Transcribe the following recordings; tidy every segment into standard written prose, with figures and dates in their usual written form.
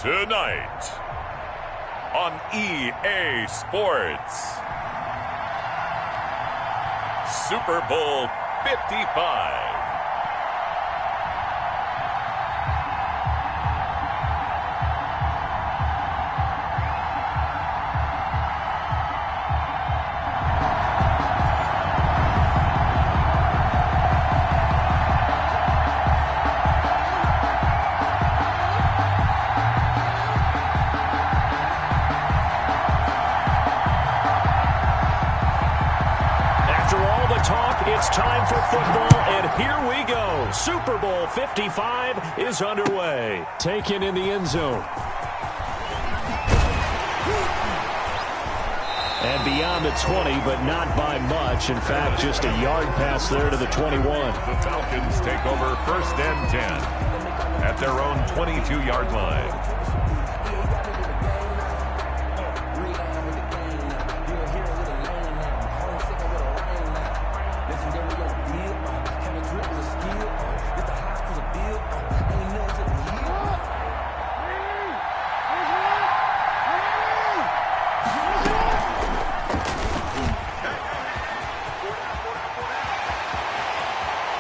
Tonight on EA Sports, Super Bowl 55. It's time for football, and here we go. Super Bowl 55 is underway. Taken in the end zone. And beyond the 20, but not by much. In fact, just a yard pass there to the 21. The Falcons take over 1st and 10 at their own 22-yard line.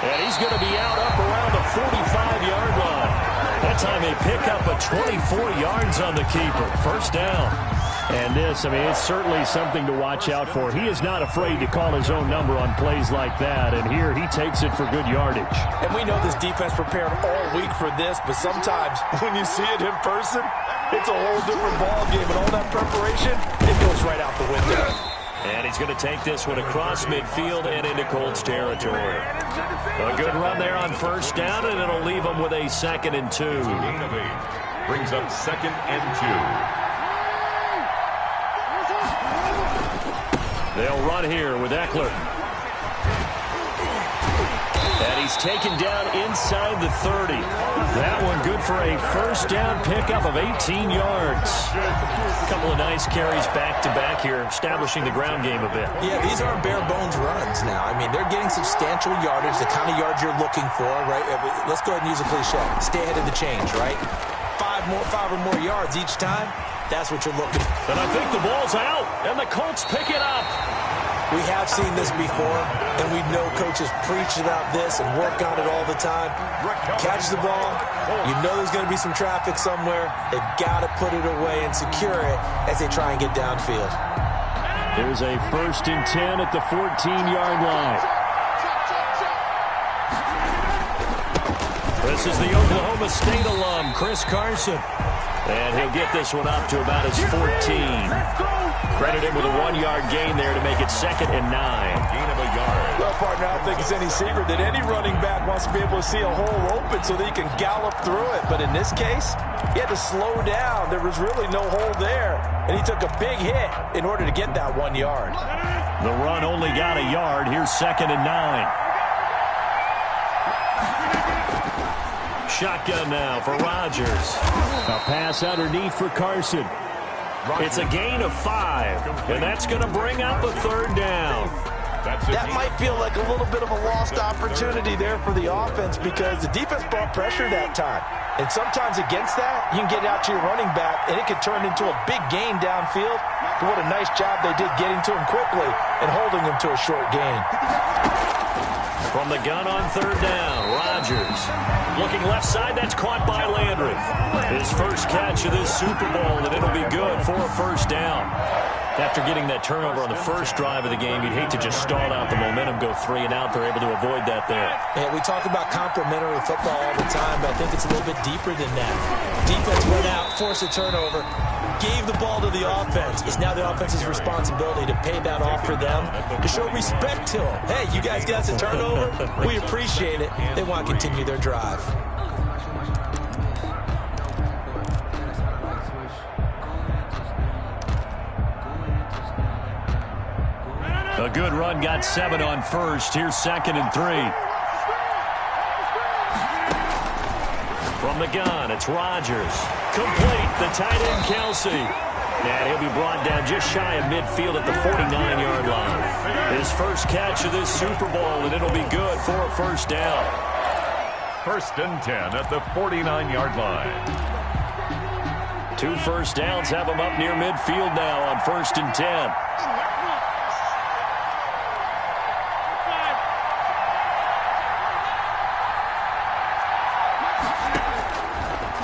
And he's going to be out up around the 45-yard line. That time they pick up a 24 yards on the keeper. 1st down. And this, I mean, it's certainly something to watch out for. He is not afraid to call his own number on plays like that. And here he takes it for good yardage. And we know this defense prepared all week for this, but sometimes when you see it in person, it's a whole different ball game. And all that preparation, it goes right out the window. And he's going to take this one across midfield and into Colts territory. A good run there on 1st down, and it'll leave them with a 2nd and 2. Gain of 8 brings up 2nd and 2. They'll run here with Eckler. And he's taken down inside the 30. That one good for a 1st down pickup of 18 yards. A couple of nice carries back-to-back here, establishing the ground game a bit. Yeah, these aren't bare-bones runs now. I mean, they're getting substantial yardage, the kind of yards you're looking for, right? Let's go ahead and use a cliche. Stay ahead of the change, right? 5 or more yards each time, that's what you're looking for. And I think the ball's out, and the Colts pick it up. We have seen this before, and we know coaches preach about this and work on it all the time. Catch the ball. You know there's going to be some traffic somewhere. They've got to put it away and secure it as they try and get downfield. There's a 1st and 10 at the 14-yard line. This is the Oklahoma State alum, Chris Carson. And he'll get this one up to about his 14. Credit him with a 1-yard gain there to make it 2nd and 9. Gain of a yard. Well, partner, I don't think it's any secret that any running back wants to be able to see a hole open so that he can gallop through it. But in this case, he had to slow down. There was really no hole there. And he took a big hit in order to get that 1 yard. The run only got a yard. Here's 2nd and 9. Shotgun now for Rodgers. A pass underneath for Carson. It's a gain of 5, and that's going to bring up a 3rd down. That might feel like a little bit of a lost opportunity there for the offense because the defense brought pressure that time. And sometimes against that, you can get out to your running back, and it could turn into a big gain downfield. But what a nice job they did getting to him quickly and holding him to a short gain. From the gun on 3rd down, Rodgers. Looking left side, that's caught by Landry. His first catch of this Super Bowl, and it'll be good for a 1st down. After getting that turnover on the first drive of the game, you'd hate to just stall out the momentum, go 3 and out. They're able to avoid that there. Yeah, we talk about complementary football all the time, but I think it's a little bit deeper than that. Defense went out, forced a turnover, gave the ball to the offense. It's now the offense's responsibility to pay that off for them, to show respect to them. Hey, you guys got the turnover. We appreciate it. They want to continue their drive. A good run, got 7 on 1st. Here's 2nd and 3. From the gun, it's Rodgers. Complete, the tight end, Kelsey. And he'll be brought down just shy of midfield at the 49-yard line. His first catch of this Super Bowl, and it'll be good for a 1st down. 1st and 10 at the 49-yard line. 2 first downs have them up near midfield now on 1st and 10.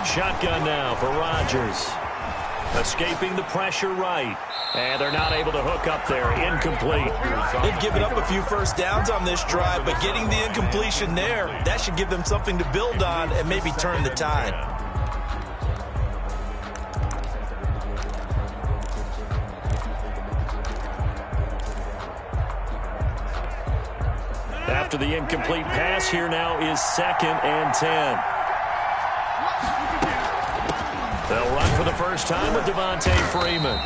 Shotgun now for Rodgers. Escaping the pressure right. And they're not able to hook up there. Incomplete. They've given up a few first downs on this drive, but getting the incompletion there, that should give them something to build on and maybe turn the tide. After the incomplete pass, here now is 2nd and 10. They'll run for the first time with Devontae Freeman.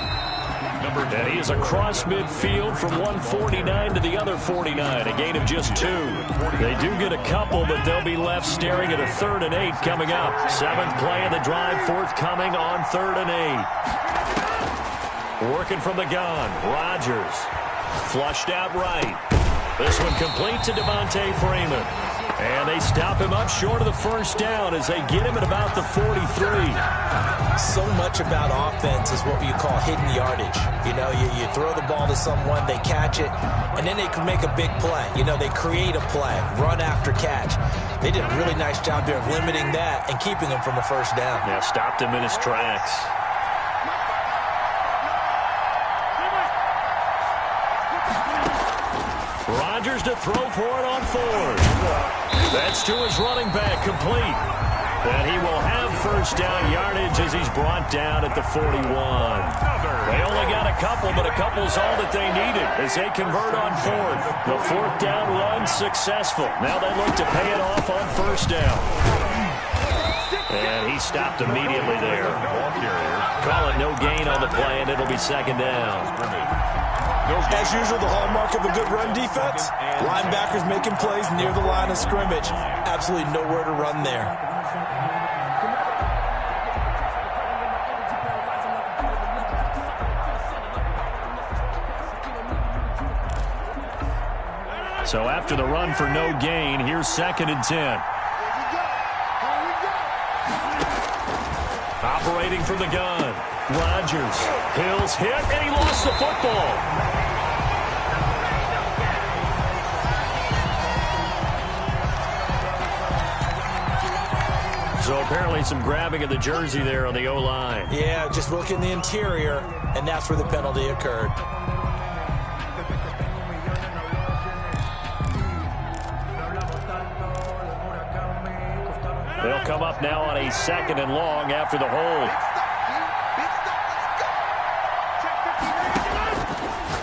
And he is across midfield from 149 to the other 49, a gain of just 2. They do get a couple, but they'll be left staring at a 3rd and 8 coming up. 7th play of the drive forthcoming on 3rd and 8. Working from the gun, Rodgers. Flushed out right. This one complete to Devontae Freeman. And they stop him up short of the first down as they get him at about the 43. So much about offense is what you call hidden yardage. You know, you throw the ball to someone, they catch it, and then they can make a big play. You know, they create a play, run after catch. They did a really nice job there of limiting that and keeping him from a first down. Yeah, stopped him in his tracks. Rodgers to throw for it on 4th. That's to his running back, complete. And he will have first down yardage as he's brought down at the 41. They only got a couple, but a couple's all that they needed as they convert on 4th. The 4th down run successful. Now they look to pay it off on first down. And he stopped immediately there. Call it no gain on the play, and it'll be 2nd down. As usual, the hallmark of a good run defense, linebackers making plays near the line of scrimmage. Absolutely nowhere to run there. So after the run for no gain, here's 2nd and 10. Operating from the gun. Rodgers. Hill's hit, and he lost the football. So apparently some grabbing of the jersey there on the O-line. Yeah, just look in the interior, and that's where the penalty occurred. They'll come up now on a 2nd and long after the hold.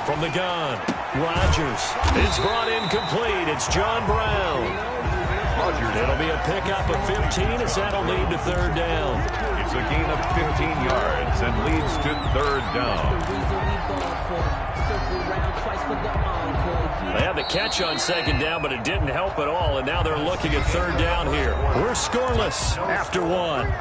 From the gun, Rodgers is brought in complete. It's John Brown. It'll be a pickup of 15 as that'll lead to 3rd down. It's a gain of 15 yards and leads to 3rd down. They had the catch on 2nd down, but it didn't help at all, and now they're looking at 3rd down here. We're scoreless after 1.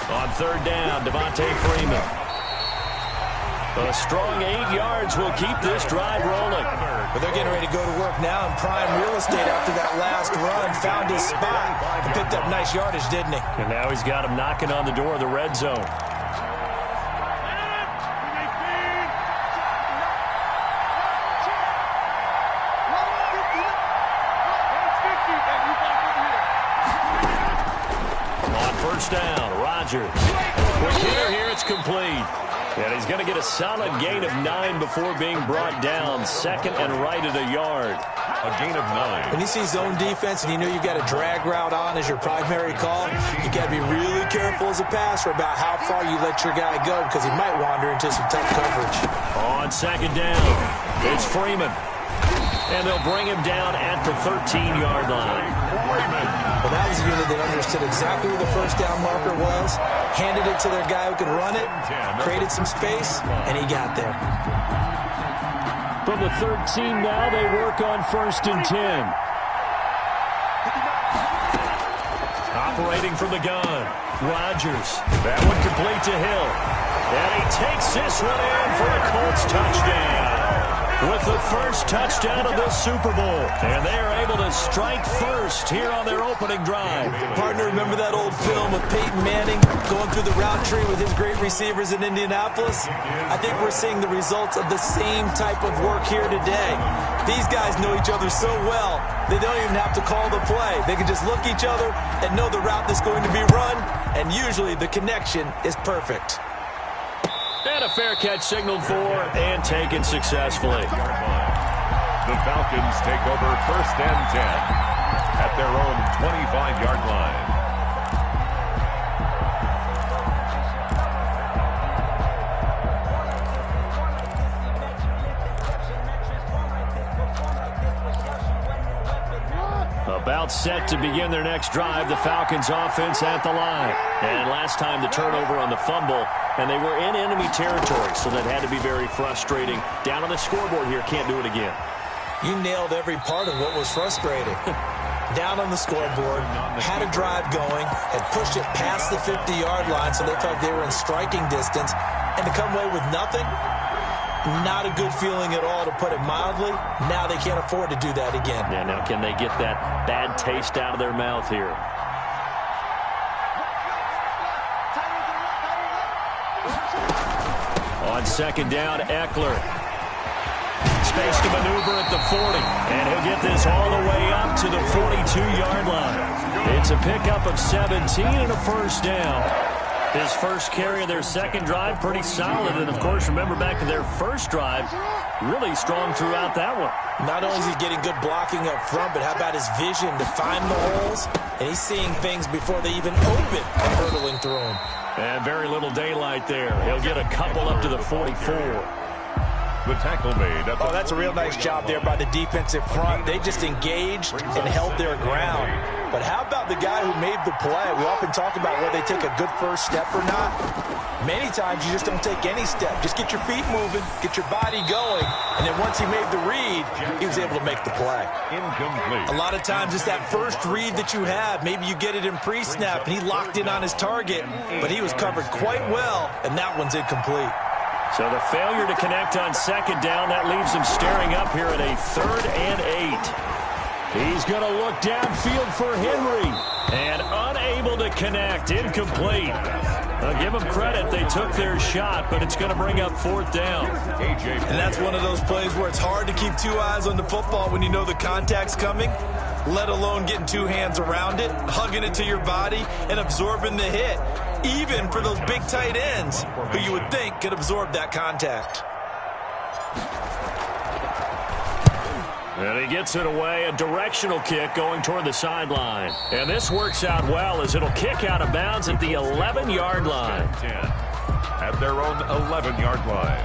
On 3rd down, Devontae Freeman. A strong 8 yards will keep this drive rolling. But they're getting ready to go to work now in prime real estate after that last run. Found his spot and picked up nice yardage, didn't he? And now he's got him knocking on the door of the red zone. On 1st down, Rodgers. Quick hitter here, it's complete. And he's going to get a solid gain of 9 before being brought down. 2nd and right at a yard. A gain of 9. When you see zone defense and you know you've got a drag route on as your primary call, you got to be really careful as a passer about how far you let your guy go because he might wander into some tough coverage. On 2nd down, it's Freeman. And they'll bring him down at the 13-yard line. Well, that was a unit that understood exactly where the first down marker was, handed it to their guy who could run it, created some space, and he got there. From the 13 now, they work on 1st and 10. operating from the gun. Rodgers. That one complete to Hill. And he takes this one in for a Colts touchdown. With the first touchdown of this Super Bowl. And they are able to strike first here on their opening drive. Partner, remember that old film of Peyton Manning going through the route tree with his great receivers in Indianapolis? I think we're seeing the results of the same type of work here today. These guys know each other so well, they don't even have to call the play. They can just look each other and know the route that's going to be run, and usually the connection is perfect. And a fair catch signaled for and taken successfully. The Falcons take over 1st and 10 at their own 25-yard line. About set to begin their next drive, the Falcons offense at the line. And last time the turnover on the fumble, and they were in enemy territory, so that had to be very frustrating. Down on the scoreboard here, can't do it again. You nailed every part of what was frustrating. Down on the scoreboard, had a drive going, had pushed it past the 50-yard line, so they felt they were in striking distance, and to come away with nothing, not a good feeling at all, to put it mildly. Now they can't afford to do that again. Yeah, now can they get that bad taste out of their mouth here? On 2nd down, Eckler. Space to maneuver at the 40. And he'll get this all the way up to the 42-yard line. It's a pickup of 17 and a first down. His first carry of their second drive, pretty solid. And, of course, remember back to their first drive, really strong throughout that one. Not only is he getting good blocking up front, but how about his vision to find the holes? And he's seeing things before they even open and hurtling through them. And very little daylight there. He'll get a couple up to the 44. The tackle made. Oh, that's a real nice job there by the defensive front. They just engaged and held their ground. But how about the guy who made the play? We often talk about whether they take a good first step or not. Many times you just don't take any step. Just get your feet moving, get your body going, and then once he made the read, he was able to make the play. Incomplete. A lot of times it's that first read that you have. Maybe you get it in pre-snap, and he locked in on his target, but he was covered quite well, and that one's incomplete. So the failure to connect on 2nd down, that leaves him staring up here at a 3rd and 8. He's going to look downfield for Henry. And unable to connect, incomplete. I'll give them credit, they took their shot, but it's going to bring up 4th down. And that's one of those plays where it's hard to keep two eyes on the football when you know the contact's coming, let alone getting two hands around it, hugging it to your body, and absorbing the hit. Even for those big tight ends who you would think could absorb that contact. And he gets it away, a directional kick going toward the sideline. And this works out well as it'll kick out of bounds at the 11-yard line. 10 at their own 11-yard line.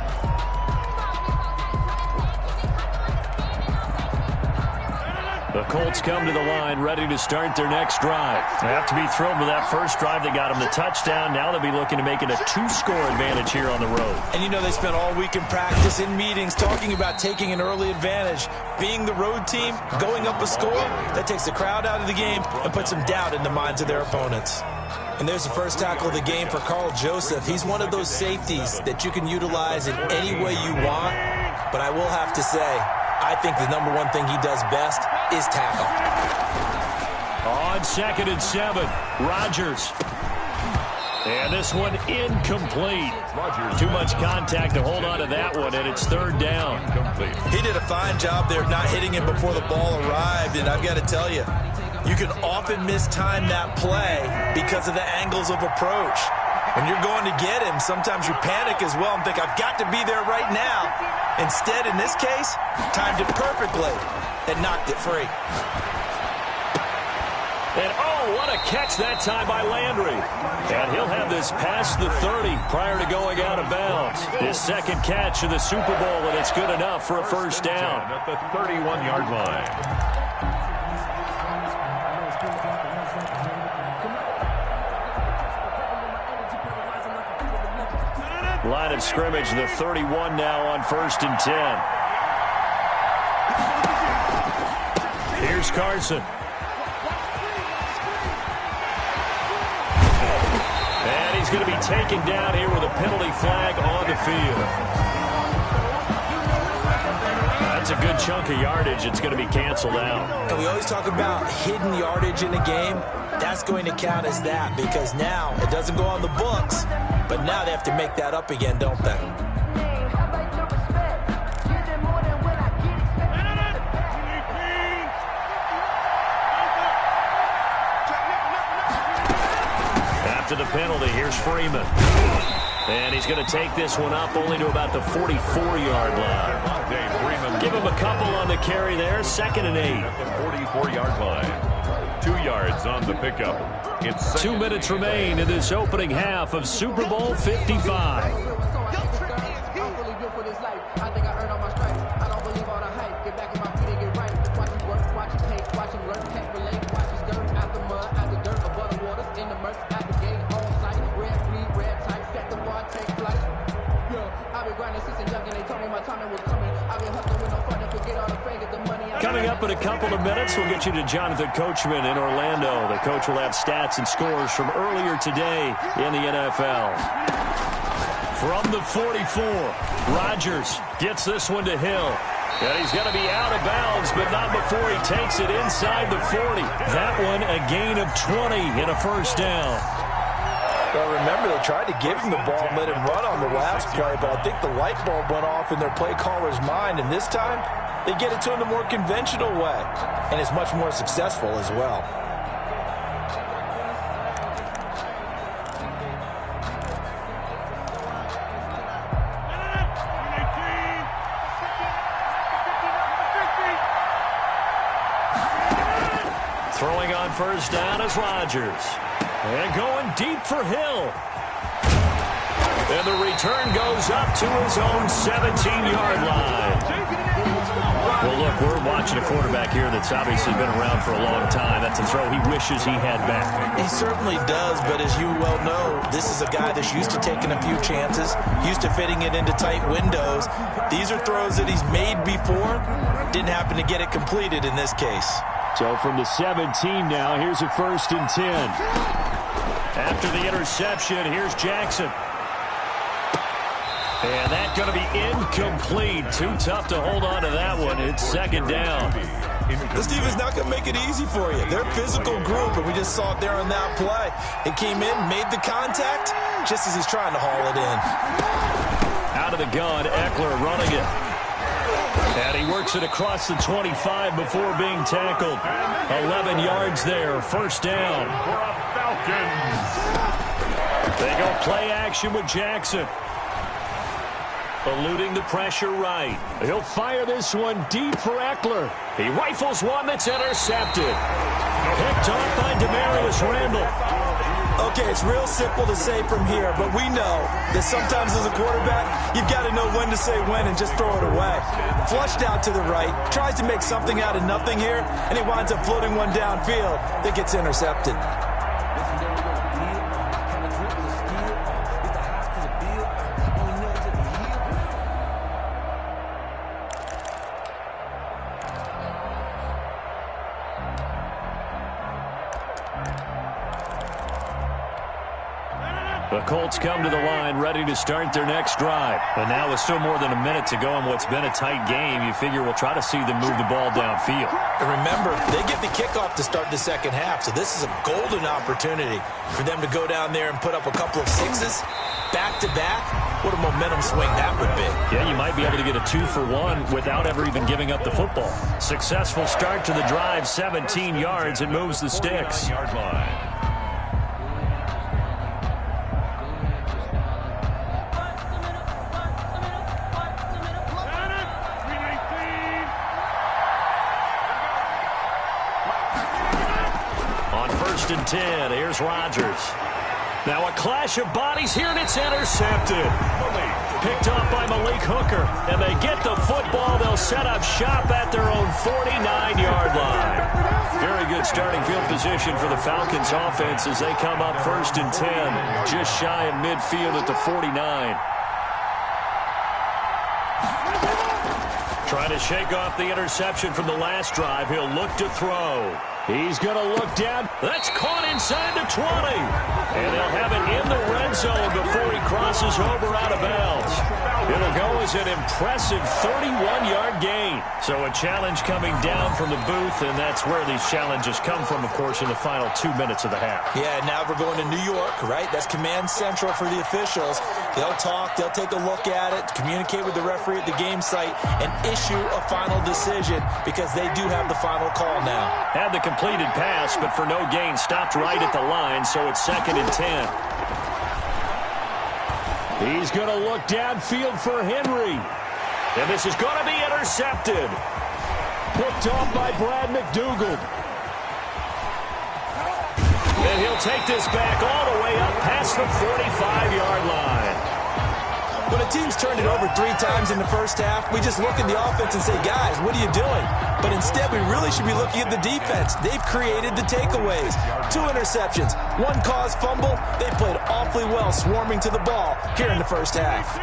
The Colts come to the line ready to start their next drive. They have to be thrilled with that first drive that got them the touchdown. Now they'll be looking to make it a 2-score advantage here on the road. And you know they spent all week in practice, in meetings, talking about taking an early advantage. Being the road team, going up a score, that takes the crowd out of the game and puts some doubt in the minds of their opponents. And there's the first tackle of the game for Carl Joseph. He's one of those safeties that you can utilize in any way you want. But I will have to say, I think the number one thing he does best is tackle. On 2nd and 7, Rodgers. And this one incomplete. Too much contact to hold on to that one, and it's 3rd down. He did a fine job there of not hitting him before the ball arrived, and I've got to tell you, you can often mistime that play because of the angles of approach. When you're going to get him, sometimes you panic as well and think, I've got to be there right now. Instead, in this case, timed it perfectly and knocked it free. And, oh, what a catch that time by Landry. And he'll have this past the 30 prior to going out of bounds. His second catch of the Super Bowl, and it's good enough for a first down. At the 31-yard line. Line of scrimmage, the 31 now on 1st and 10. Here's Carson. going to be taken down here with a penalty flag on the field. That's a good chunk of yardage. It's going to be canceled out. And we always talk about hidden yardage in a game. That's going to count as that because now it doesn't go on the books, but now they have to make that up again, don't they? After the penalty, here's Freeman. And he's going to take this one up only to about the 44-yard line. Give him a couple on the carry there. 2nd and 8. At the 44-yard line. 2 yards on the pickup. It's 2 minutes remain in this opening half of Super Bowl 55. Coming up in a couple of minutes, we'll get you to Jonathan Coachman in Orlando. The coach will have stats and scores from earlier today in the NFL. From the 44, Rodgers gets this one to Hill. And he's going to be out of bounds, but not before he takes it inside the 40. That one a gain of 20 and a first down. Well, remember, they tried to give him the ball and let him run on the last play, but I think the light bulb went off in their play caller's mind, and this time they get it to him the more conventional way, and it's much more successful as well. Throwing on first down is Rodgers. And going deep for Hill. And the return goes up to his own 17-yard line. Well, look, we're watching a quarterback here that's obviously been around for a long time. That's a throw he wishes he had back. He certainly does, but as you well know, this is a guy that's used to taking a few chances, used to fitting it into tight windows. These are throws that he's made before. Didn't happen to get it completed in this case. So from the 17 now, here's a 1st and 10. After the interception, here's Jackson. And that's going to be incomplete. Too tough to hold on to that one. It's 2nd down. This defense is not going to make it easy for you. They're a physical group, and we just saw it there on that play. It came in, made the contact, just as he's trying to haul it in. Out of the gun, Eckler running it. And he works it across the 25 before being tackled. 11 yards there, 1st down. They go play action with Jackson. Eluding the pressure right. He'll fire this one deep for Eckler. He rifles one that's intercepted. Picked off by Demarius Randall. Okay, it's real simple to say from here, but we know that sometimes as a quarterback, you've got to know when to say when and just throw it away. Flushed out to the right, tries to make something out of nothing here, and he winds up floating one downfield that gets intercepted. The Colts come to the line ready to start their next drive. And now with still more than a minute to go in what's been a tight game, you figure we'll try to see them move the ball downfield. And remember, they get the kickoff to start the second half, so this is a golden opportunity for them to go down there and put up a couple of sixes back-to-back. What a momentum swing that would be. Yeah, you might be able to get a 2-for-1 without ever even giving up the football. Successful start to the drive, 17 yards, and moves the sticks. Yard line. On 1st and 10, here's Rodgers. Now a clash of bodies here, and it's intercepted. Picked off by Malik Hooker, and they get the football. They'll set up shop at their own 49-yard line. Very good starting field position for the Falcons offense as they come up 1st and 10, just shy of midfield at the 49. Trying to shake off the interception from the last drive. He'll look to throw. He's going to look down. That's caught inside the 20. And they'll have it in the red zone before he crosses over out of bounds. It'll go as an impressive 31-yard gain. So a challenge coming down from the booth, and that's where these challenges come from, of course, in the final 2 minutes of the half. Yeah, now we're going to New York, right? That's command central for the officials. They'll talk, they'll take a look at it, communicate with the referee at the game site, and issue a final decision because they do have the final call now. Had the completed pass, but for no gain, stopped right at the line, so it's 2nd and 10. He's going to look downfield for Henry. And this is going to be intercepted. Picked off by Brad McDougald. And he'll take this back all the way up past the 45-yard line. When a team's turned it over 3 times in the first half, we just look at the offense and say, guys, what are you doing? But instead, we really should be looking at the defense. They've created the takeaways. 2 interceptions, 1 caused fumble. They played awfully well swarming to the ball here in the first half.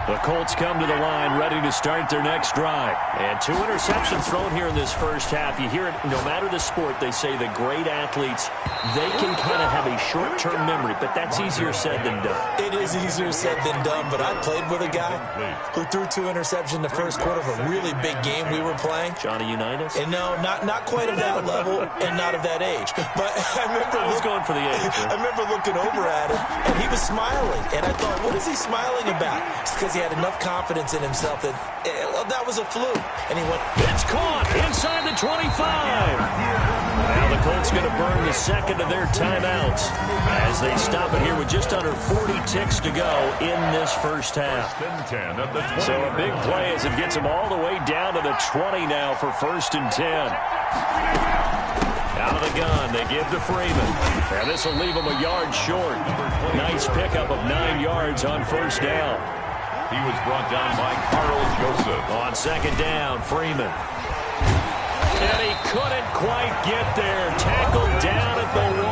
The Colts come to the line ready to start their next drive. And 2 interceptions thrown here in this first half. You hear it, no matter the sport, they say the great athletes, they can kind of have a short-term memory, but that's easier said than done. It is easier said than done, but I played with a guy who threw 2 interceptions in the first quarter of a really big game we were playing. Johnny Unitas? And no, not quite of that level and not of that age. But I was going for the age. I remember looking over at him, and he was smiling. And I thought, what is he smiling about? It's because he had enough confidence in himself that, well, that was a fluke. And he went, it's caught inside the 25. Now the Colts going to burn the second of their timeouts as they stop it here with just under 40 ticks to go in this first half. So a big play as it gets them all the way down to the 20 now for 1st and 10. Out of the gun, they give to Freeman. And this will leave them a yard short. Nice pickup of 9 yards on 1st down. He was brought down by Carl Joseph. On 2nd down, Freeman. And he couldn't quite get there. Tackled down at the 1.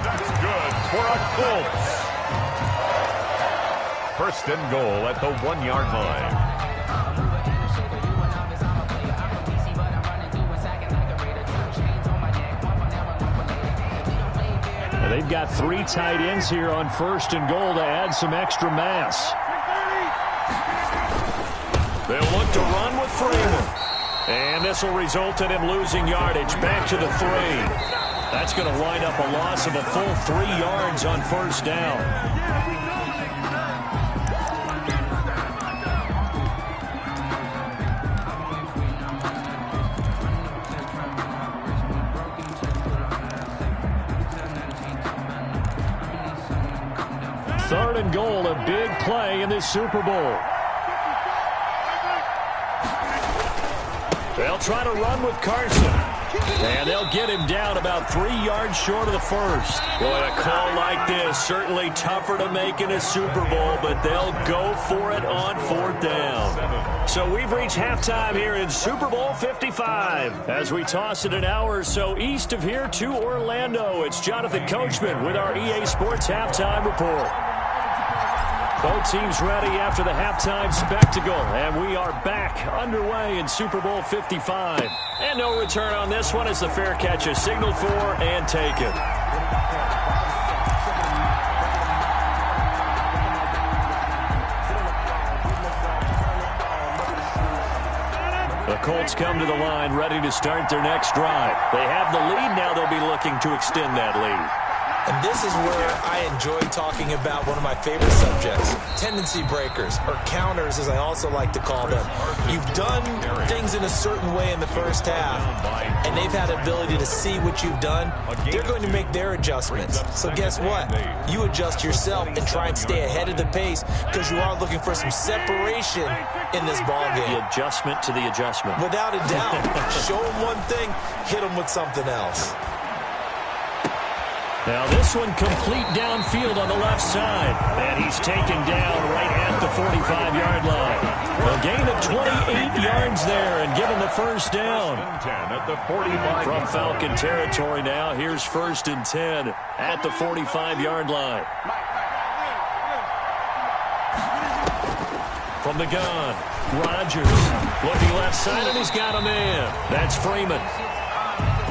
That's good for a Colts. 1st and goal at the 1-yard line. They've got 3 tight ends here on 1st and goal to add some extra mass. They'll look to run with Freeman. And this will result in him losing yardage back to the 3. That's going to wind up a loss of a full 3 yards on 1st down. Third and goal, a big play in this Super Bowl. They'll try to run with Carson. And they'll get him down about 3 yards short of the 1st. Boy, a call like this, certainly tougher to make in a Super Bowl, but they'll go for it on 4th down. So we've reached halftime here in Super Bowl 55. As we toss it an hour or so east of here to Orlando, it's Jonathan Coachman with our EA Sports Halftime Report. Both teams ready after the halftime spectacle, and we are back underway in Super Bowl 55. And no return on this one as the fair catch is signaled for and taken. The Colts come to the line ready to start their next drive. They have the lead, now they'll be looking to extend that lead. And this is where I enjoy talking about one of my favorite subjects, tendency breakers, or counters as I also like to call them. You've done things in a certain way in the first half, and they've had the ability to see what you've done. They're going to make their adjustments. So guess what? You adjust yourself and try and stay ahead of the pace because you are looking for some separation in this ballgame. The adjustment to the adjustment. Without a doubt. Show them one thing, hit them with something else. Now this one complete downfield on the left side. And he's taken down right at the 45-yard line. A gain of 28 yards there and given the 1st down. From Falcon territory now, here's 1st and 10 at the 45-yard line. From the gun, Rodgers looking left side, and he's got a man. That's Freeman.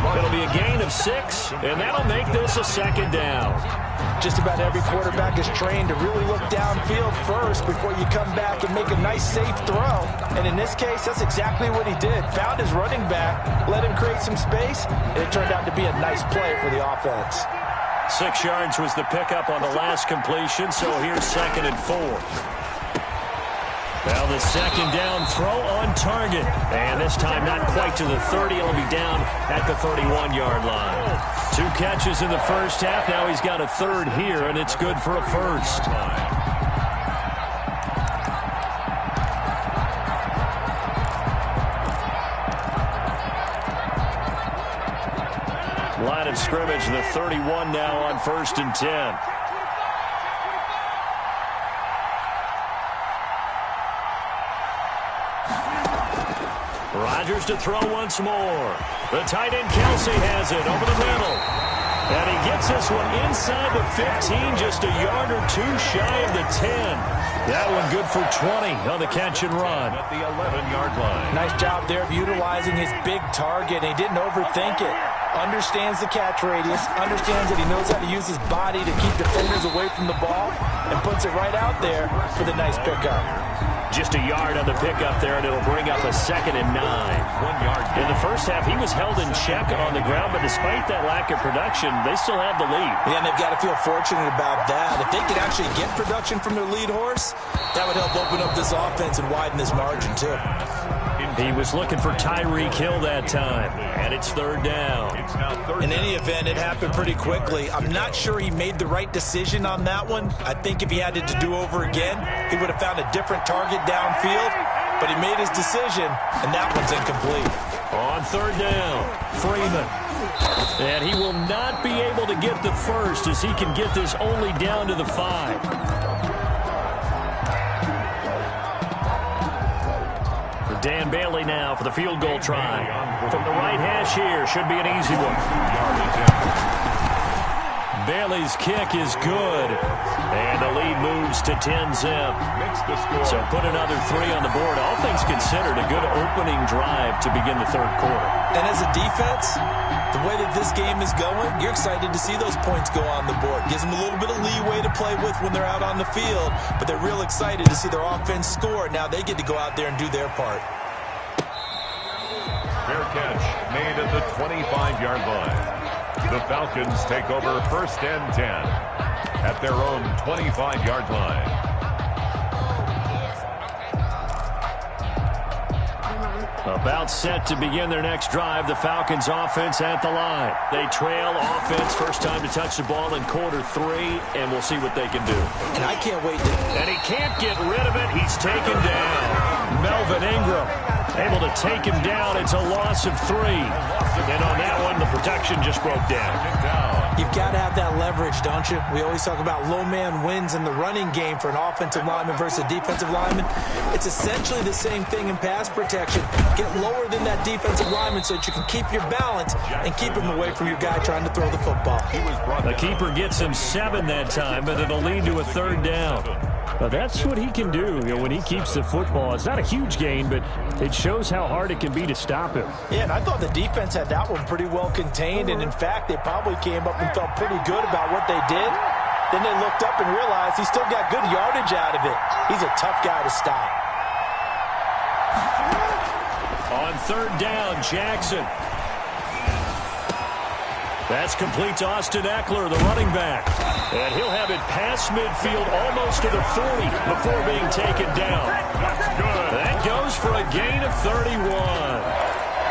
It'll be a gain of 6, and that'll make this a second down. Just about every quarterback is trained to really look downfield first before you come back and make a nice, safe throw. And in this case, that's exactly what he did. Found his running back, let him create some space, and it turned out to be a nice play for the offense. 6 yards was the pickup on the last completion, so here's 2nd and 4. Well, the second down throw on target. And this time not quite to the 30. It'll be down at the 31-yard line. 2 catches in the first half. Now he's got a 3rd here, and it's good for a 1st. Line of scrimmage, the 31 now on 1st and 10. Rodgers to throw once more. The tight end Kelsey has it over the middle. And he gets this one inside the 15, just a yard or 2 shy of the 10. That one good for 20 on the catch and run. At the 11-yard line. Nice job there of utilizing his big target. He didn't overthink it. Understands the catch radius, understands that he knows how to use his body to keep defenders away from the ball, and puts it right out there for the nice pickup. Just a yard on the pickup there, and it'll bring up a 2nd and 9. 1 yard. In the first half, he was held in check on the ground, but despite that lack of production, they still have the lead. Yeah, and they've got to feel fortunate about that. If they could actually get production from their lead horse, that would help open up this offense and widen this margin, too. He was looking for Tyreek Hill that time, and it's 3rd down. It's now 3rd In down. any event, it happened pretty quickly. I'm not sure he made the right decision on that one. I think if he had it to do over again, he would have found a different target downfield, but he made his decision, and that one's incomplete. On 3rd down, Freeman. And he will not be able to get the 1st as he can get this only down to the 5. Dan Bailey now for the field goal try. From the right hash here, should be an easy one. Bailey's kick is good. And the lead moves to 10-zip. So put another 3 on the board. All things considered, a good opening drive to begin the 3rd quarter. And as a defense, the way that this game is going, you're excited to see those points go on the board. Gives them a little bit of leeway to play with when they're out on the field, but they're real excited to see their offense score. Now they get to go out there and do their part. Fair catch made at the 25-yard line. The Falcons take over 1st and 10 at their own 25-yard line. About set to begin their next drive. The Falcons offense at the line. They trail offense. First time to touch the ball in quarter 3, and we'll see what they can do. And I can't wait to... And he can't get rid of it. He's taken down. Melvin Ingram able to take him down. It's a loss of 3. And on that one, the protection just broke down. You've got to have that leverage, don't you? We always talk about low man wins in the running game for an offensive lineman versus a defensive lineman. It's essentially the same thing in pass protection. Get lower than that defensive lineman so that you can keep your balance and keep him away from your guy trying to throw the football. The keeper gets him 7 that time, but it'll lead to a 3rd down. But that's what he can do, when he keeps the football. It's not a huge gain, but it shows how hard it can be to stop him. Yeah, and I thought the defense had that one pretty well contained, and in fact, they probably came up and felt pretty good about what they did. Then they looked up and realized he still got good yardage out of it. He's a tough guy to stop. On 3rd down, Jackson. That's complete to Austin Eckler, the running back. And he'll have it past midfield almost to the 40 before being taken down. That goes for a gain of 31.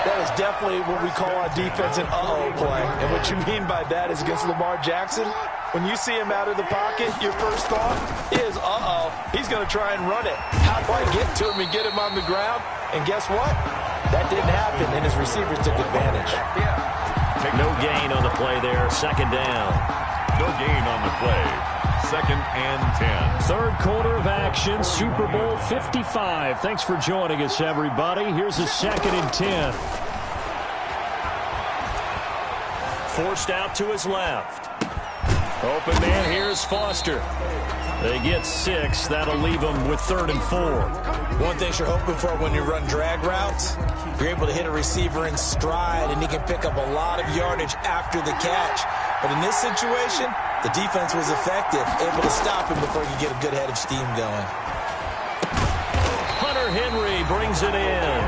That is definitely what we call on defense an uh-oh play. And what you mean by that is against Lamar Jackson, when you see him out of the pocket, your first thought is, uh-oh, he's going to try and run it. How do I get to him and get him on the ground? And guess what? That didn't happen, and his receivers took advantage. No gain on the play there. 2nd down. No gain on the play. 2nd and 10. 3rd quarter of action. Super Bowl 55. Thanks for joining us, everybody. Here's a 2nd and 10. Forced out to his left. Open man here is Foster. They get 6. That'll leave them with 3rd and 4. One thing you're hoping for when you run drag routes, you're able to hit a receiver in stride, and he can pick up a lot of yardage after the catch. But in this situation, the defense was effective, able to stop him before he could get a good head of steam going. Hunter Henry brings it in.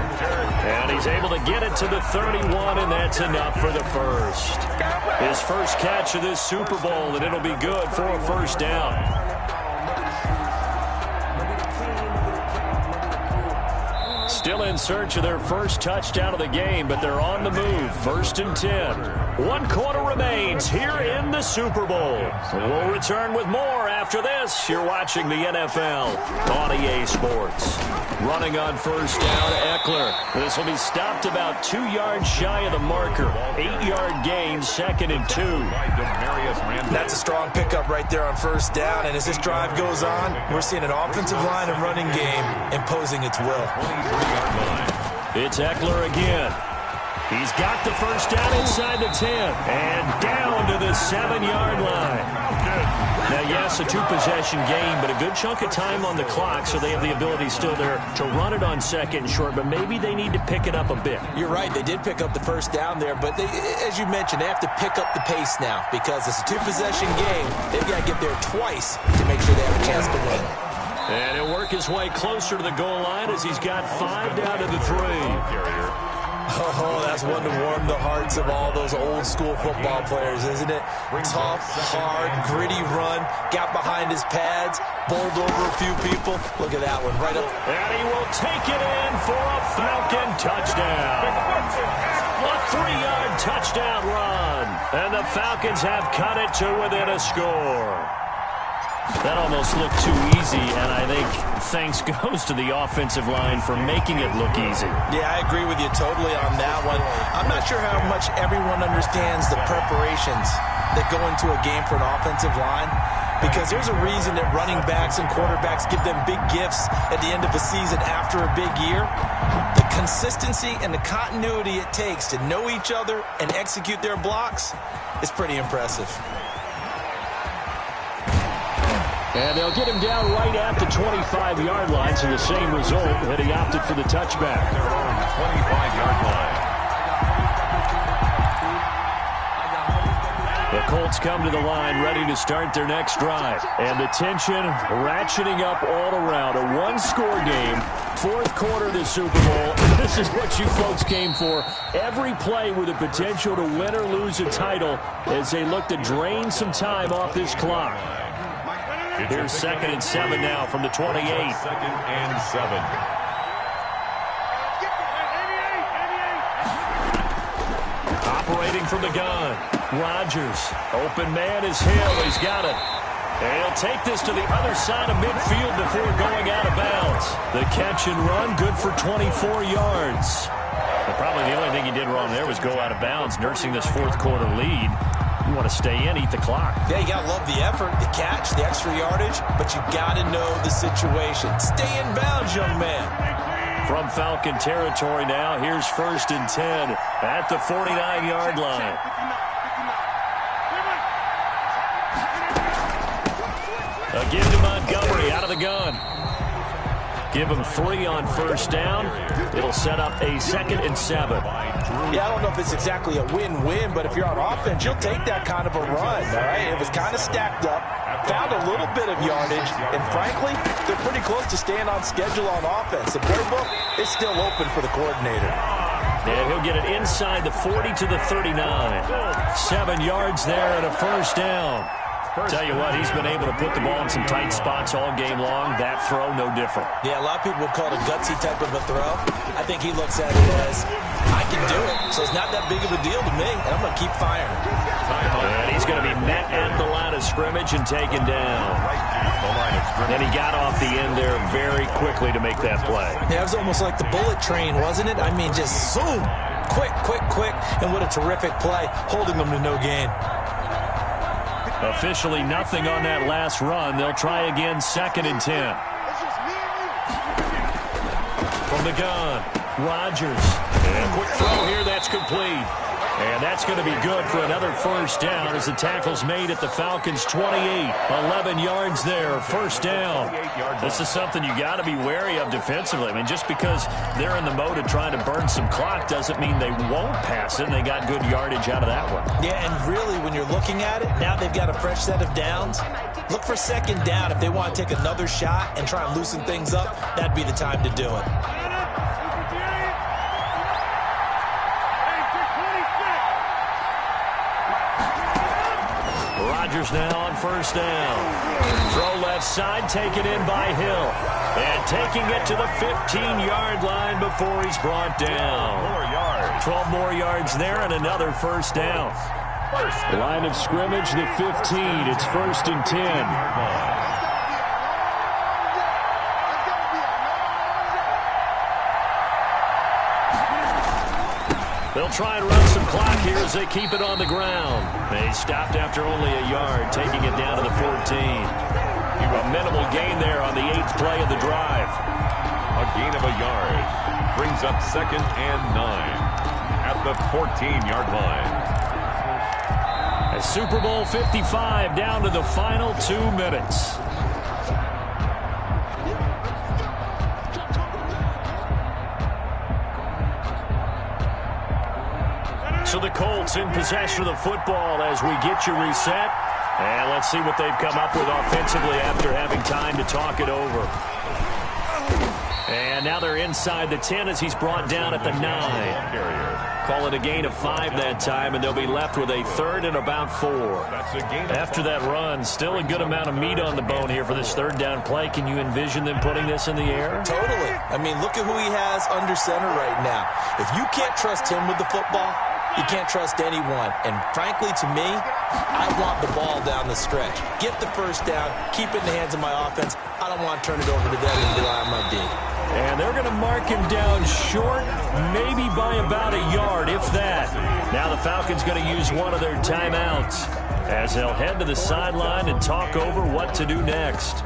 And he's able to get it to the 31, and that's enough for the first. His first catch of this Super Bowl, and it'll be good for a first down. Still in search of their first touchdown of the game, but they're on the move. 1st and 10. 1 quarter remains here in the Super Bowl. We'll return with more after this. You're watching the NFL on EA Sports. Running on first down, Eckler. This will be stopped about 2 yards shy of the marker. 8-yard gain, 2nd and 2. That's a strong pickup right there on first down, and as this drive goes on, we're seeing an offensive line and running game imposing its will. It's Eckler again. He's got the first down inside the 10 and down to the 7-yard line. Now, yes, a 2-possession game, but a good chunk of time on the clock, so they have the ability still there to run it on 2nd and short, but maybe they need to pick it up a bit. You're right. They did pick up the first down there, but they, as you mentioned, they have to pick up the pace now because it's a 2-possession game. They've got to get there twice to make sure they have a chance to win. And he'll work his way closer to the goal line as he's got 5 down to the 3. Oh, that's one to warm the hearts of all those old-school football players, isn't it? Tough, hard, gritty run, got behind his pads, bowled over a few people. Look at that one, right up. And he will take it in for a Falcon touchdown. A 3-yard touchdown run. And the Falcons have cut it to within a score. That almost looked too easy, and I think thanks goes to the offensive line for making it look easy. Yeah, I agree with you totally on that one. I'm not sure how much everyone understands the preparations that go into a game for an offensive line, because there's a reason that running backs and quarterbacks give them big gifts at the end of a season after a big year. The consistency and the continuity it takes to know each other and execute their blocks is pretty impressive. And they'll get him down right at the 25-yard line, so the same result, that he opted for the touchback. Their own 25-yard line. The Colts come to the line ready to start their next drive. And the tension ratcheting up all around. A one-score game, 4th quarter of the Super Bowl. This is what you folks came for. Every play with the potential to win or lose a title as they look to drain some time off this clock. Here's 2nd and 7 now from the 28. 2nd and 7. Operating from the gun. Rodgers. Open man is Hill. He's got it. And he'll take this to the other side of midfield before going out of bounds. The catch and run, good for 24 yards. But probably the only thing he did wrong there was go out of bounds, nursing this 4th quarter lead. You want to stay in, eat the clock. Yeah, you got to love the effort, the catch, the extra yardage, but you got to know the situation. Stay in bounds, young man. From Falcon territory now, here's 1st and 10 at the 49-yard line. Again to Montgomery out of the gun. Give him 3 on first down. It'll set up a 2nd and 7. Yeah, I don't know if it's exactly a win-win, but if you're on offense, you'll take that kind of a run, all right? It was kind of stacked up, found a little bit of yardage, and frankly, they're pretty close to staying on schedule on offense. The playbook is still open for the coordinator. And he'll get it inside the 40 to the 39. 7 yards there and a first down. Tell you what, he's been able to put the ball in some tight spots all game long. That throw, no different. Yeah, a lot of people would call it a gutsy type of a throw. I think he looks at it as, I can do it, so it's not that big of a deal to me, and I'm going to keep firing. And he's going to be met at the line of scrimmage and taken down. And he got off the end there very quickly to make that play. Yeah, it was almost like the bullet train, wasn't it? I mean, just zoom, quick, and what a terrific play, holding them to no gain. Officially nothing on that last run. They'll try again, 2nd and 10. From the gun, Rodgers. And a quick throw here, that's complete. And that's going to be good for another first down as the tackle's made at the Falcons' 28. 11 yards there, first down. This is something you got to be wary of defensively. I mean, just because they're in the mode of trying to burn some clock doesn't mean they won't pass it, and they got good yardage out of that one. Yeah, and really, when you're looking at it, now they've got a fresh set of downs. Look for second down. If they want to take another shot and try and loosen things up, that'd be the time to do it. Rodgers now on first down. Throw left side, taken in by Hill. And taking it to the 15-yard line before he's brought down. 12 more yards there and another first down. Line of scrimmage, the 15. It's 1st and 10. They'll try and run some clock here as they keep it on the ground. They stopped after only a yard, taking it down to the 14. A minimal gain there on the 8th play of the drive. A gain of a yard brings up 2nd and 9 at the 14-yard line. A Super Bowl 55 down to the final 2 minutes. So the Colts in possession of the football as we get you reset. And let's see what they've come up with offensively after having time to talk it over. And now they're inside the 10 as he's brought down at the 9. Call it a gain of 5 that time, and they'll be left with a 3rd and about 4. After that run, still a good amount of meat on the bone here for this 3rd down play. Can you envision them putting this in the air? Totally. I mean, look at who he has under center right now. If you can't trust him with the football, you can't trust anyone. And frankly, to me, I want the ball down the stretch. Get the first down, keep it in the hands of my offense. I don't want to turn it over to them and rely on my D. And they're going to mark him down short, maybe by about a yard, if that. Now the Falcons going to use one of their timeouts as they'll head to the sideline and talk over what to do next.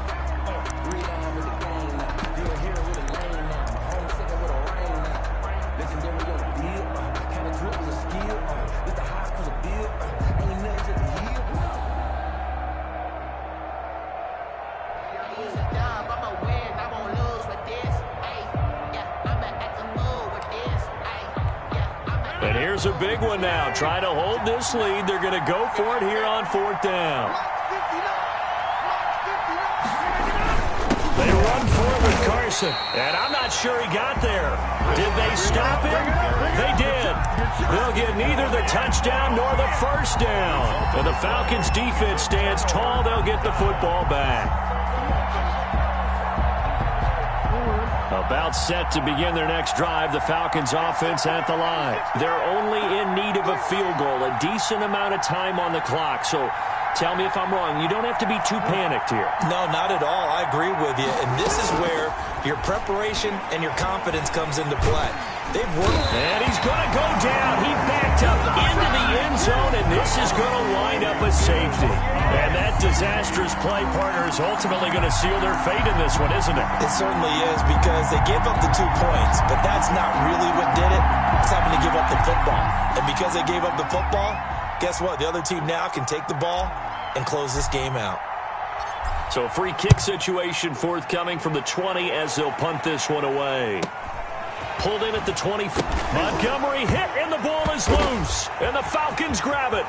And here's a big one now. Trying to hold this lead. They're going to go for it here on 4th down. They run for it with Carson. And I'm not sure he got there. Did they stop him? They did. They'll get neither the touchdown nor the first down. And the Falcons defense stands tall. They'll get the football back. About set to begin their next drive, the Falcons offense at the line. They're only in need of a field goal, a decent amount of time on the clock. So tell me if I'm wrong. You don't have to be too panicked here. No, not at all. I agree with you. And this is where your preparation and your confidence comes into play. They've worked. And he's going to go down. He backed up into the end zone, and this is going to wind up a safety. And that disastrous play partner is ultimately going to seal their fate in this one, isn't it? It certainly is, because they gave up the 2 points, but that's not really what did it. It's having to give up the football. And because they gave up the football, guess what? The other team now can take the ball and close this game out. So a free kick situation forthcoming from the 20 as they'll punt this one away. Pulled in at the 20. Montgomery hit, and the ball is loose. And the Falcons grab it.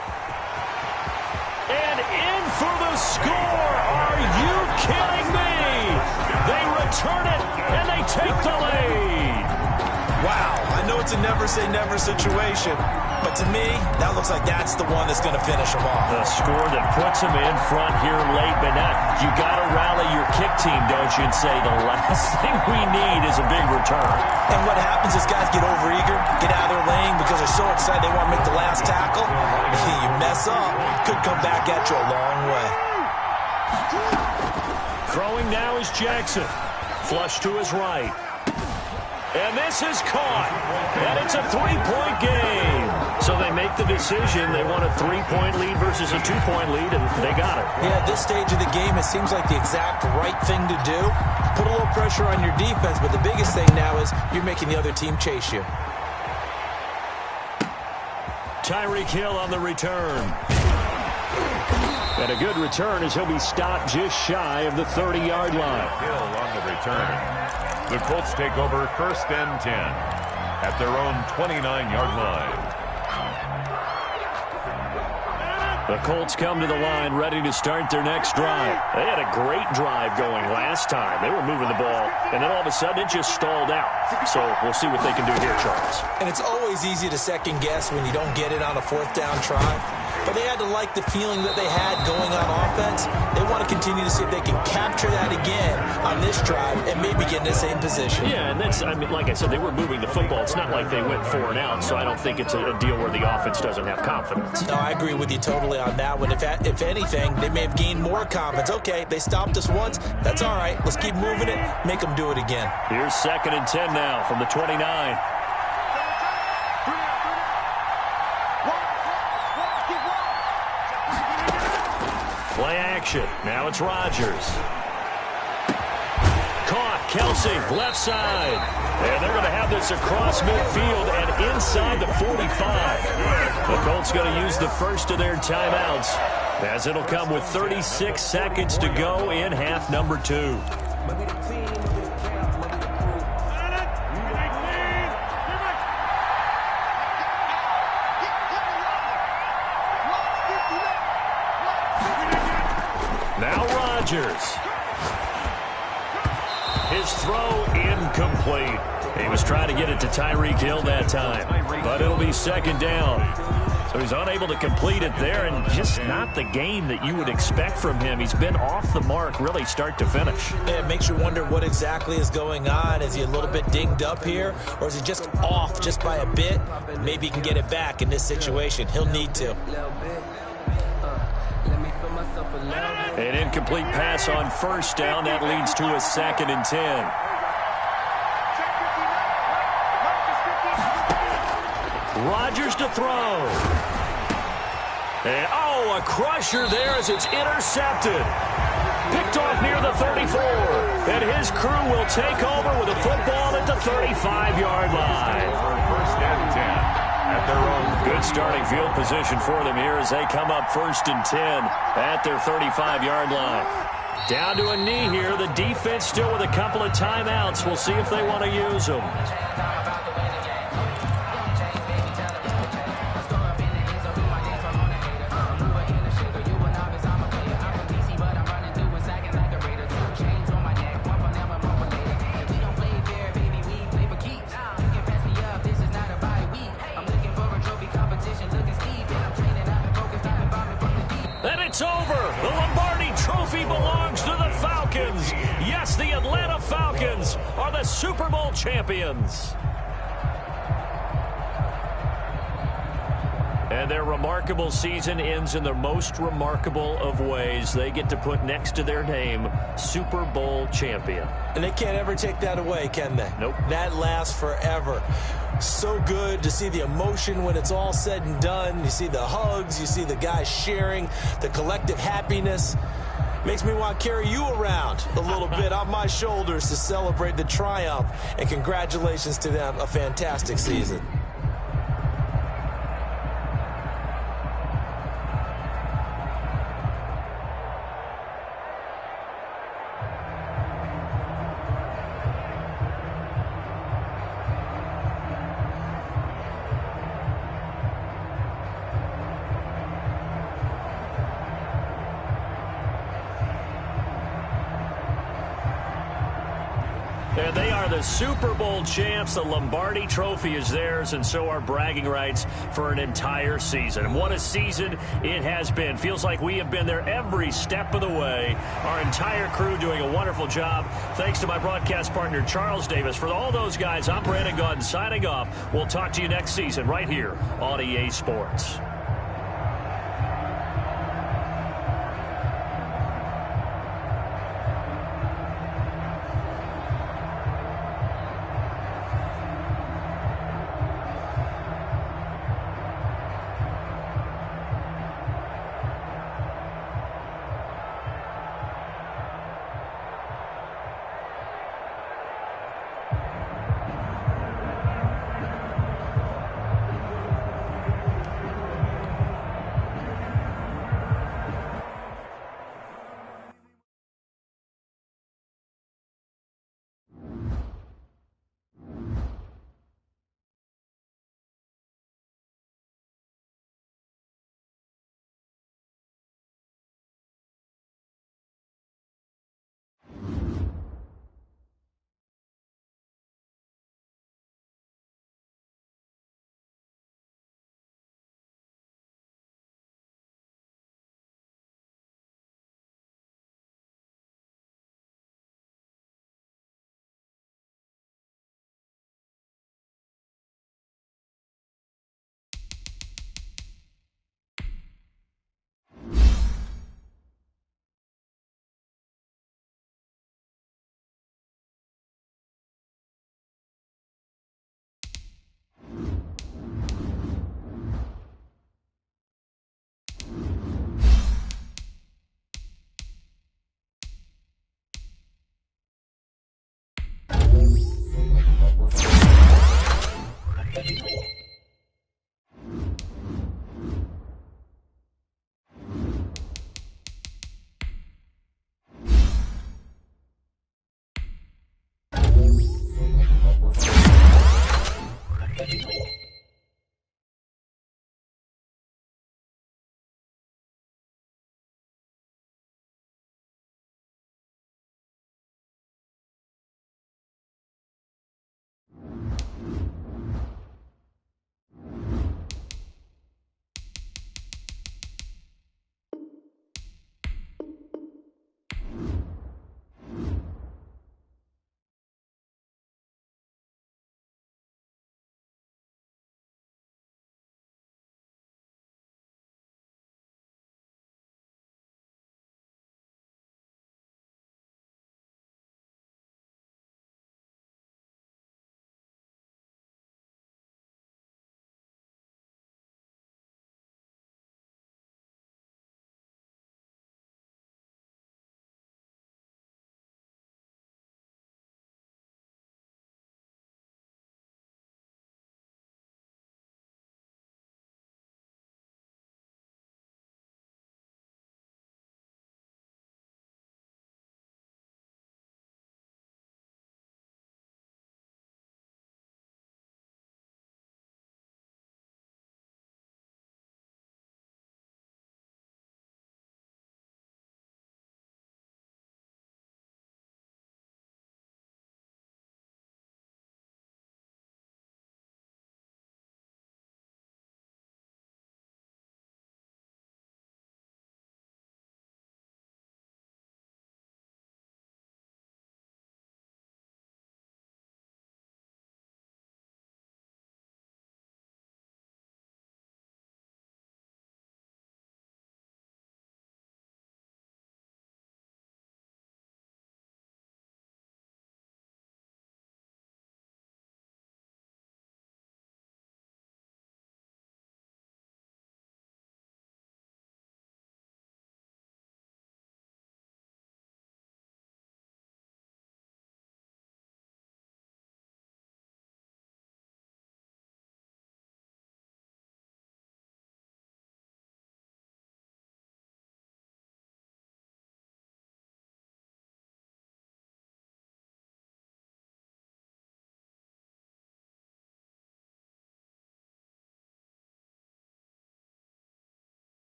And in for the score. Are you kidding me? They return it, and they take the lead. Wow, I know it's a never-say-never situation, but to me, that looks like that's the one that's going to finish them off. The score that puts them in front here late, but now you got to rally your kick team, don't you, and say the last thing we need is a big return. And what happens is guys get overeager, get out of their lane because they're so excited they want to make the last tackle. You mess up, could come back at you a long way. Throwing now is Jackson. Flush to his right. And this is caught. And it's a 3-point game. So they make the decision. They want a 3-point lead versus a 2-point lead, and they got it. Yeah, at this stage of the game, it seems like the exact right thing to do. Put a little pressure on your defense, but the biggest thing now is you're making the other team chase you. Tyreek Hill on the return. And a good return as he'll be stopped just shy of the 30-yard line. Hill on the return. The Colts take over 1st and 10 at their own 29-yard line. The Colts come to the line ready to start their next drive. They had a great drive going last time. They were moving the ball, and then all of a sudden it just stalled out. So we'll see what they can do here, Charles. And it's always easy to second guess when you don't get it on a 4th down try. But they had to like the feeling that they had going on offense. They want to continue to see if they can capture that again on this drive and maybe get in the same position. Yeah, and that's, I mean, like I said, they were moving the football. It's not like they went 4 and out, so I don't think it's a deal where the offense doesn't have confidence. No, I agree with you totally on that one. If anything, they may have gained more confidence. Okay, they stopped us once. That's all right. Let's keep moving it. Make them do it again. Here's 2nd and 10 now from the 29. Play action. Now it's Rodgers. Caught. Kelsey, left side. And they're going to have this across midfield and inside the 45. The Colts going to use the first of their timeouts as it'll come with 36 seconds to go in half number 2. Now Rodgers. His throw incomplete. He was trying to get it to Tyreek Hill that time, but it'll be 2nd down. So he's unable to complete it there, and just not the game that you would expect from him. He's been off the mark really start to finish. Yeah, it makes you wonder what exactly is going on. Is he a little bit dinged up here, or is he just off just by a bit? Maybe he can get it back in this situation. He'll need to. An incomplete pass on 1st down. That leads to a 2nd and 10. Rodgers to throw. And, a crusher there as it's intercepted. Picked off near the 34. And his crew will take over with a football at the 35-yard line. 1st and 10 at their own. Good starting field position for them here as they come up 1st and 10 at their 35-yard line. Down to a knee here. The defense still with a couple of timeouts. We'll see if they want to use them. It's over. The Lombardi Trophy belongs to the Falcons. Yes, the Atlanta Falcons are the Super Bowl champions. And their remarkable season ends in the most remarkable of ways. They get to put next to their name, Super Bowl champion. And they can't ever take that away, can they? Nope. That lasts forever. So good to see the emotion when it's all said and done. You see the hugs, you see the guys sharing, the collective happiness. Makes me want to carry you around a little bit on my shoulders to celebrate the triumph. And congratulations to them, a fantastic season. And they are the Super Bowl champs. The Lombardi Trophy is theirs, and so are bragging rights for an entire season. And what a season it has been. Feels like we have been there every step of the way. Our entire crew doing a wonderful job. Thanks to my broadcast partner, Charles Davis. For all those guys, I'm Brandon Gaudin signing off. We'll talk to you next season right here on EA Sports.